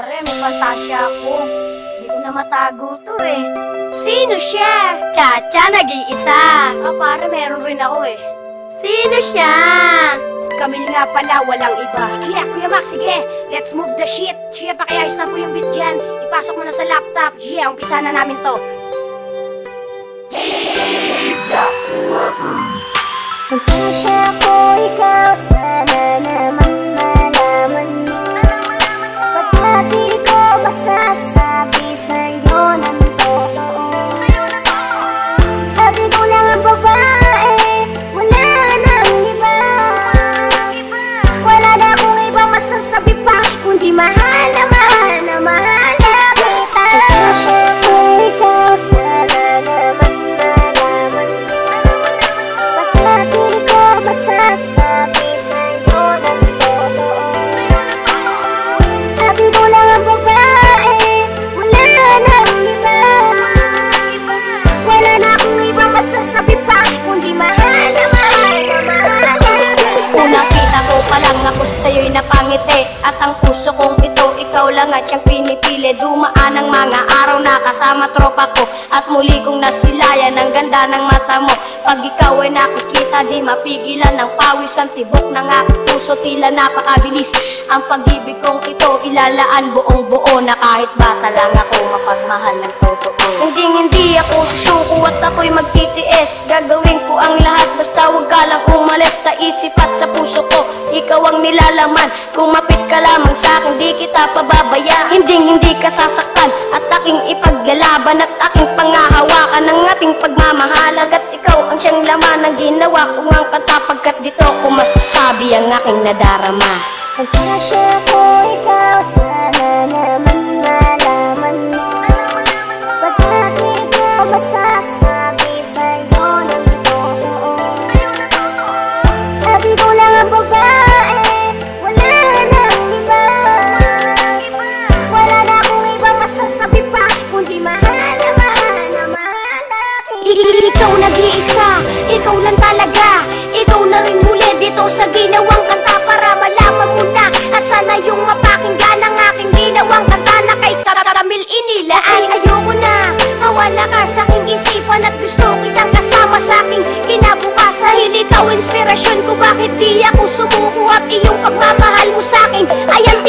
Pare, may fantasya ako. Hindi ko na matago to eh. Sino siya? Chacha, nag-iisa. Pare, meron rin ako eh. Sino siya? Camille nga pala, walang iba. Gia, Kuya Max, sige, let's move the shit. Gia, pakiayos na po yung beat dyan. Ipasok mo na sa laptop. Gia, umpisa na namin to. Fantasya ko, ikaw sana naman malaman mo. Ba't di ko masasabi sa'yo ng totoo? Sabi ko lang ang babae, wala nang iba. Wala na akong ibang masasabi pa, kundi mahal na mahal na mahal na kita. Fantasya ko, ikaw sana naman malaman mo. Ba't di ko masasabi sa'yo ng totoo? Sabi ko lang ang babae, wala nang iba. Wala na akong ibang masasabi pa, kundi mahal na mahal na mahal na kita. Unang kita ko pa lang ako sa'yo'y napangiti. At ang puso kong ito, ikaw lang at siyang pinipili. Dumaan ang mga araw na kasama tropa ko, at muli kong nasilayan ang ganda ng mata mo. Pag ikaw ay nakikita, di mapigilan ng pawis ang tibok ng aking puso. Tila napakabilis ang pag-ibig kong ito, ilalaan buong buo na kahit bata lang ako mapagmahal ng totoo. Hindi ako susuko at ako'y magtitiis. Gagawin ko ang lahat basta huwag ka lang umalis sa isip at sa puso ko. Ikaw ang nilalaman, kumapit ka lamang sa'kin, di kita pababaya. Hindi ka sasaktan at aking ipaglalaban, at aking pangahawakan ng ating pagmamahalag. At ikaw ang siyang laman ng ginawa ko ngang kanta, pagkat dito ko masasabi ang aking nadarama. Fantasya ko, ikaw sana naman malaman mo. Ba't di ko masasabi sa'yo ng totoo? Sabi ko lang ang babae, wala nang iba. Wala na akong ibang masasabi pa, kundi mahal na mahal na mahal na kita. Ikaw nag-iisa, ikaw lang talaga. Ikaw na rin huli dito sa ginawang kanta, para malaman mo na at sana yung mapakinggan ang aking ginawang kanta na kay Camille Inila. Ay ayoko na mawala ka sa aking isipan, at gusto kitang kasama sa aking kinabukasan. Ikaw inspirasyon ko, bakit di ako sumuko, at iyong pagmamahal mo sa akin ay ang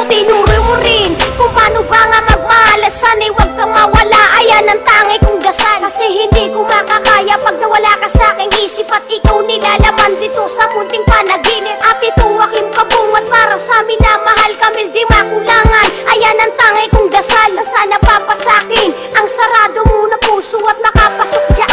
tinuro mo rin kung paano ba nga magmahal. At sana'y huwag kang mawala, ayan ang tangi kong dasal. Kasi hindi ko makakaya pag nawala ka sa aking isip, at ikaw nilalaman dito sa munting panaginip. At ito aking pabungad para sa amin na mahal, Camille, di makulangan. Ayan ang tangi kong dasal, na sana papasakin ang sarado mo na puso at makapasok dyan.